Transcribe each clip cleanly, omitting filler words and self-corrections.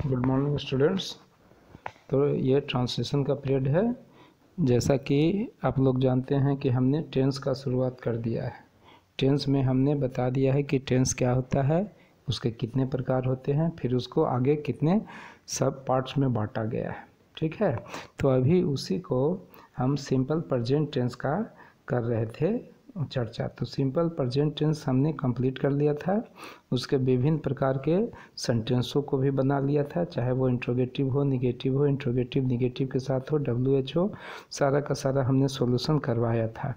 Good morning students. तो ये translation का पीरियड है। जैसा कि आप लोग जानते हैं कि हमने टेंस का शुरुआत कर दिया है। टेंस में हमने बता दिया है कि टेंस क्या होता है, उसके कितने प्रकार होते हैं, फिर उसको आगे कितने सब पार्ट्स में बांटा गया है। ठीक है, तो अभी उसी को हम सिंपल प्रेजेंट टेंस का कर रहे थे चर्चा। तो सिंपल प्रेजेंट टेंस हमने कंप्लीट कर लिया था। उसके विभिन्न प्रकार के सेंटेंसों को भी बना लिया था, चाहे वो इंट्रोगेटिव हो, निगेटिव हो, इंट्रोगेटिव निगेटिव के साथ हो, WH हो, सारा का सारा हमने सॉल्यूशन करवाया था।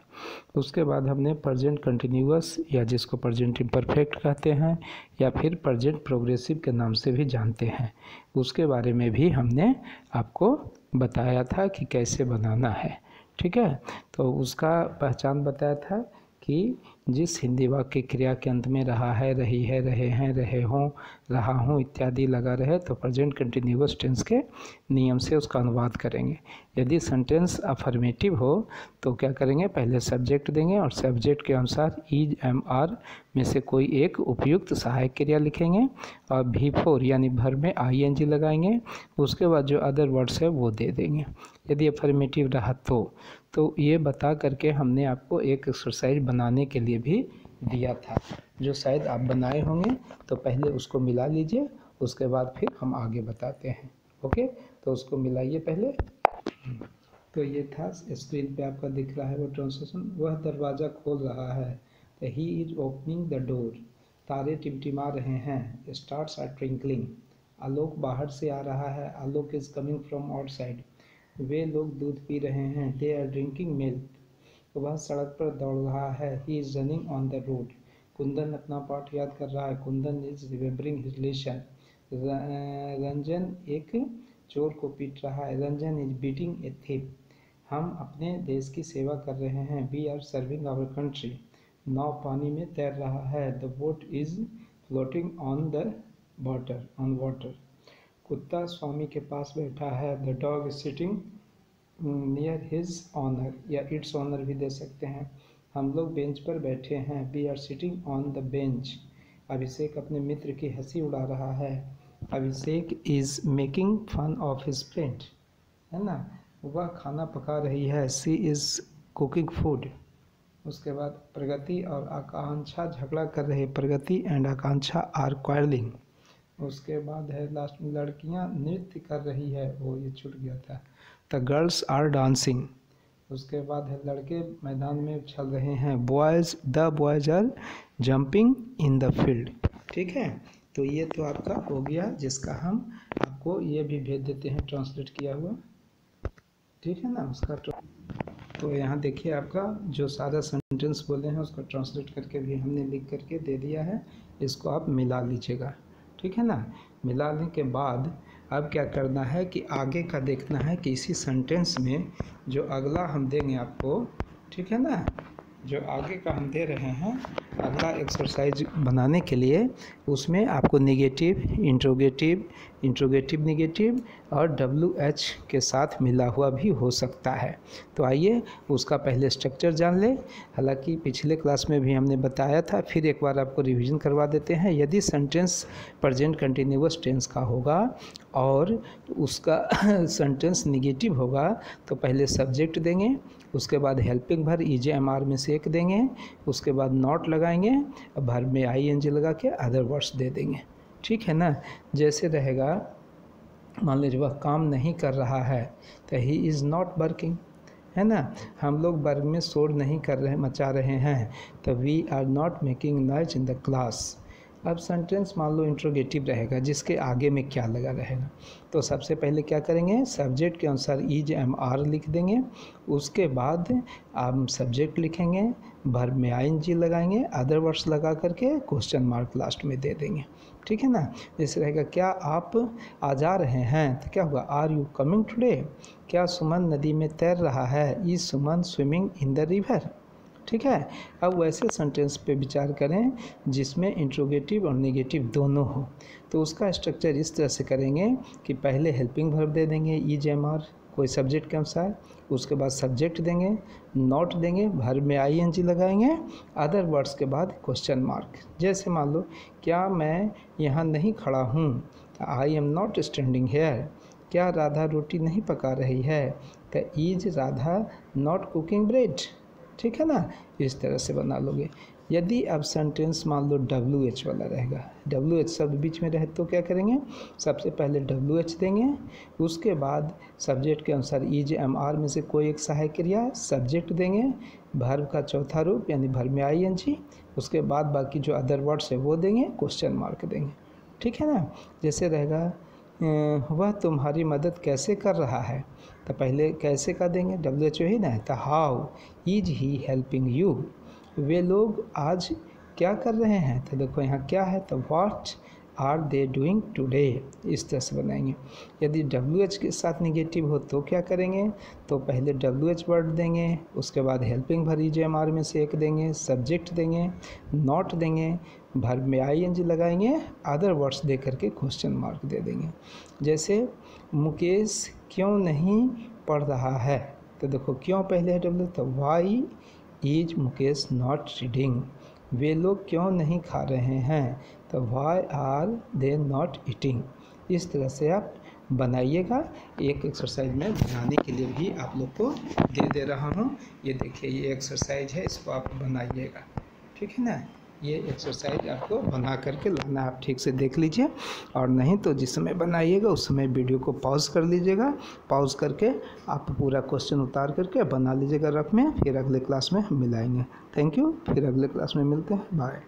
उसके बाद हमने प्रेजेंट कंटिन्यूअस या जिसको प्रेजेंट इम्परफेक्ट कहते हैं या फिर प्रेजेंट प्रोग्रेसिव के नाम से भी जानते हैं, उसके बारे में भी हमने आपको बताया था कि कैसे बनाना है। ठीक है, तो उसका पहचान बताया था कि जिस हिंदी वाक्य क्रिया के अंत में रहा है, रही है, रहे हैं, रहे हों, रहा हूँ इत्यादि लगा रहे तो प्रेजेंट कंटिन्यूअस टेंस के नियम से उसका अनुवाद करेंगे। यदि सेंटेंस अफर्मेटिव हो तो क्या करेंगे, पहले सब्जेक्ट देंगे और सब्जेक्ट के अनुसार इज एम आर में से कोई एक उपयुक्त सहायक क्रिया लिखेंगे और V4 यानी भर में ING लगाएंगे। उसके बाद जो अदर वर्ड्स है वो दे देंगे। यदि अफर्मेटिव रहा तो ये बता करके हमने आपको एक एक्सरसाइज बनाने के लिए भी दिया था, जो शायद आप बनाए होंगे। तो पहले उसको मिला लीजिए, उसके बाद फिर हम आगे बताते हैं। ओके, तो उसको मिलाइए पहले। तो ये था, स्क्रीन पे आपका दिख रहा है वो ट्रांसलेशन। वह दरवाज़ा खोल रहा है, he is opening the door. तारे टिमटिमा रहे हैं, स्टार्स आर ट्विंकलिंग। आलोक बाहर से आ रहा है, आलोक इज कमिंग फ्रॉम आउटसाइड। वे लोग दूध पी रहे हैं, दे आर ड्रिंकिंग मिल्क। वह सड़क पर दौड़ रहा है, he is running on the road. Kundan अपना पाठ याद कर रहा है, Kundan is remembering his lesson. Ranjan एक चोर को पीट रहा है, Ranjan is beating a thief. हम अपने देश की सेवा कर रहे हैं, we are serving our country. नाव पानी में तैर रहा है, the boat is floating on the water. कुत्ता स्वामी के पास बैठा है, the dog is sitting near his honour या इट्स ऑनर भी दे सकते हैं। हम लोग बेंच पर बैठे हैं, we are sitting on the bench. Abhishek अपने मित्र की हंसी उड़ा रहा है, Abhishek is making fun of his friend, है ना। वह खाना पका रही है, सी इज कुकिंग फूड। उसके बाद प्रगति और आकांक्षा झगड़ा कर रहे, प्रगति एंड आकांक्षा आर क्वारलिंग। उसके बाद है लास्ट में, लड़कियां नृत्य कर रही है, वो ये छूट गया था, द गर्ल्स आर डांसिंग। उसके बाद है लड़के मैदान में उछल रहे हैं, the boys are jumping in the field. ठीक है, तो ये तो आपका हो गया, जिसका हम आपको ये भी भेज देते हैं ट्रांसलेट किया हुआ। ठीक है ना, उसका तो यहाँ देखिए आपका जो सारा सेंटेंस बोले हैं उसको ट्रांसलेट करके भी हमने लिख करके दे दिया है। इसको आप मिला लीजिएगा, ठीक है ना। मिलाने के बाद अब क्या करना है कि आगे का देखना है कि इसी सेंटेंस में जो अगला हम देंगे आपको, ठीक है ना, जो आगे का हम दे रहे हैं अगला एक्सरसाइज बनाने के लिए, उसमें आपको निगेटिव, इंट्रोगेटिव निगेटिव और WH के साथ मिला हुआ भी हो सकता है। तो आइए उसका पहले स्ट्रक्चर जान ले। हालांकि पिछले क्लास में भी हमने बताया था, फिर एक बार आपको रिवीजन करवा देते हैं। यदि सेंटेंस प्रेजेंट कंटिन्यूअस टेंस का होगा और उसका सेंटेंस निगेटिव होगा तो पहले सब्जेक्ट देंगे, उसके बाद हेल्पिंग भर EJMR में से एक देंगे, उसके बाद नॉट लगाएंगे, भर में ING लगा के अदर वर्ड्स दे देंगे। ठीक है ना। जैसे रहेगा, मान लीजिए वह काम नहीं कर रहा है तो ही इज़ नॉट वर्किंग, है ना। हम लोग वर्ग में शोर नहीं कर रहे, मचा रहे हैं, तो we are not making noise in the class. अब सेंटेंस मान लो इंट्रोगेटिव रहेगा, जिसके आगे में क्या लगा रहेगा, तो सबसे पहले क्या करेंगे, सब्जेक्ट के अनुसार EJMR लिख देंगे। उसके बाद आप सब्जेक्ट लिखेंगे, वर्ब में ING लगाएंगे, अदर वर्ड्स लगा करके क्वेश्चन मार्क लास्ट में दे देंगे। ठीक है ना। जैसे रहेगा, क्या आप आ जा रहे हैं, तो क्या होगा, आर यू कमिंग टुडे। क्या सुमन नदी में तैर रहा है, is Suman swimming in the river. ठीक है। अब वैसे सेंटेंस पे विचार करें जिसमें इंट्रोगेटिव और नेगेटिव दोनों हो, तो उसका स्ट्रक्चर इस तरह से करेंगे कि पहले हेल्पिंग वर्ब दे देंगे EJMR कोई सब्जेक्ट के अनुसार, उसके बाद सब्जेक्ट देंगे, नॉट देंगे, वर्ब में ING लगाएंगे, अदर वर्ड्स के बाद क्वेश्चन मार्क। जैसे मान लो, क्या मैं यहाँ नहीं खड़ा हूँ, I am not standing here, क्या राधा रोटी नहीं पका रही है? तो is Radha not cooking bread, ठीक है ना, इस तरह से बना लोगे। यदि अब सेंटेंस मान लो WH वाला रहेगा, WH शब्द बीच में रहे तो क्या करेंगे, सबसे पहले WH देंगे, उसके बाद सब्जेक्ट के अनुसार इज एम आर में से कोई एक सहायक क्रिया सब्जेक्ट देंगे, वर्ब का चौथा रूप यानी वर्ब में ING, उसके बाद बाकी जो अदर वर्ड्स है वो देंगे, क्वेश्चन मार्क देंगे, ठीक है ना। जैसे रहेगा वह तुम्हारी मदद कैसे कर रहा है, तो पहले कैसे का देंगे, WHO ही ना, तो how is he helping you, वे लोग आज क्या कर रहे हैं, तो देखो यहाँ क्या है, तो what are they doing today, इस तरह से बनाएंगे। यदि WH के साथ निगेटिव हो तो क्या करेंगे, तो पहले WH वर्ड देंगे, उसके बाद हेल्पिंग वर्ब IJMR में से एक देंगे, सब्जेक्ट देंगे, नॉट देंगे, वर्ब में ING लगाएंगे, अदर वर्ड्स दे करके क्वेश्चन मार्क दे देंगे। जैसे मुकेश क्यों नहीं पढ़ रहा है, तो देखो क्यों पहले है W, तो why is Mukesh not reading, वे लोग क्यों नहीं खा रहे हैं, तो why are they not eating. इस तरह से आप बनाइएगा। एक एक्सरसाइज में बनाने के लिए भी आप लोग को दे रहा हूँ, ये देखिए ये एक्सरसाइज है, इसको आप बनाइएगा, ठीक है ना। ये एक्सरसाइज आपको बना करके लाना, आप ठीक से देख लीजिए, और नहीं तो जिस समय बनाइएगा उस समय वीडियो को पॉज कर लीजिएगा, पॉज करके आप पूरा क्वेश्चन उतार करके बना लीजिएगा रफ में, फिर अगले क्लास में मिलाएंगे। थैंक यू, फिर अगले क्लास में मिलते हैं, बाय।